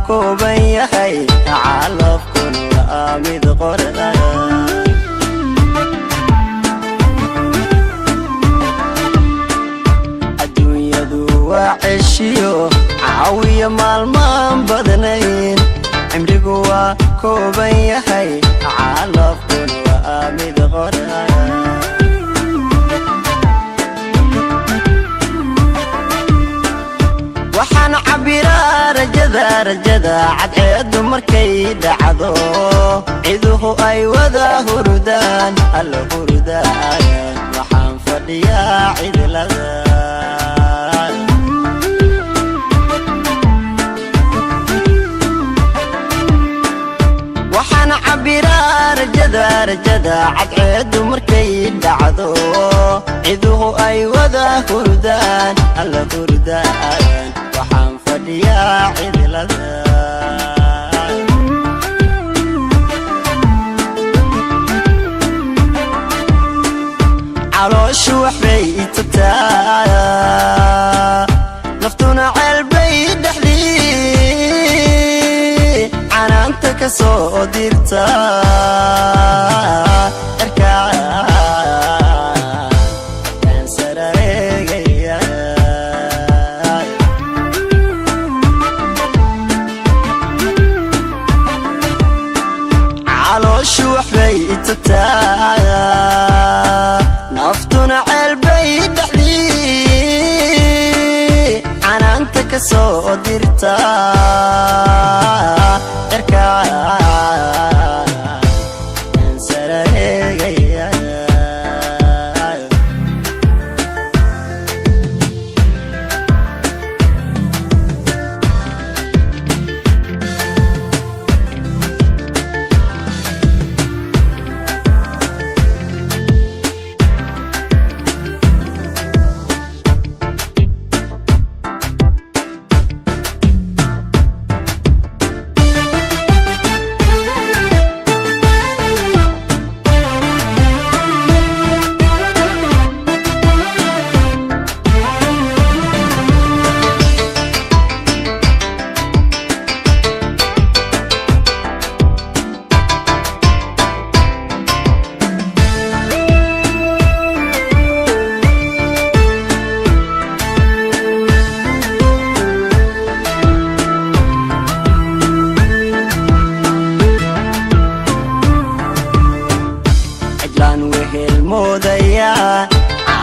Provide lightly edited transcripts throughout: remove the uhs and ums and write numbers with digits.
kooban yahay calafkuna waa mid qorda adduunyadu waa ceshiyo caawiya maalmaan badnayn cimrigu waa kooban yahay calafkuna waa mid qorda waxaan cabiraa rajada cadceedu markay dhacdo ciduhu ay wada hurdaan alla hurdaan waxaan fadhiyaa cidlada waxaan cabiraa rajada cadceedu markay dhacdo ciduhu ay wada hurdaan alla hurdaan waxaan fadhiyaa cidlada calooshu waxbay itagtaa naftuna ceelbay dhexdii canaanta ka soo dirta calooshu waxbay itagtaa naftuna ceelbay dhexdii canaanta ka soo dirta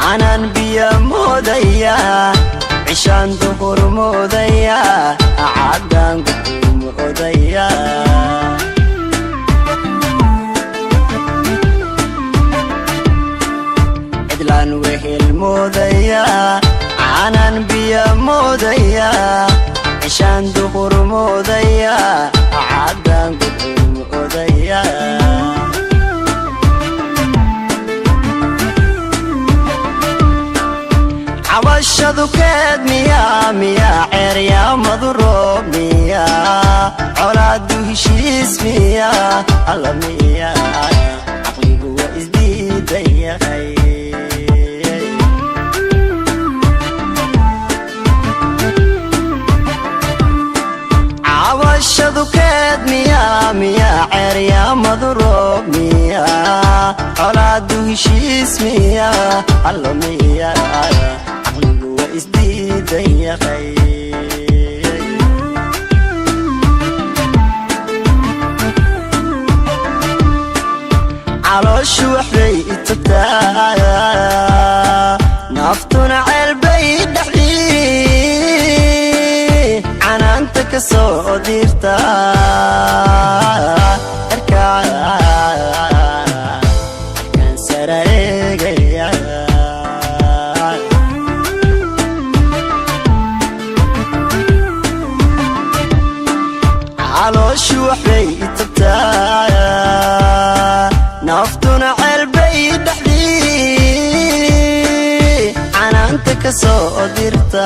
aanan biyo moodaya cishaan duhur moodaya caddaan guhur moodaya cidlaan wehel moodaya aanan biyo moodaya cishaan duhur moodaya caddaan guhur moodaya cabashadu keed miyaa ceeryaamadu roob miyaa colaadu heshiis miyaa alla miyaa caqligu waa isdiidan yahay cabashadu keed miyaa ceeryaamadu roob miyaa colaadu heshiis miyaa alla miyaa isdiidan yahay calooshu waxbay itagtaa naftuna ceelbay dhexdii canaanta ka soo dirta calooshu waxbay itagtaa naftuna ceelbay dhexdii canaanta ka soo dirta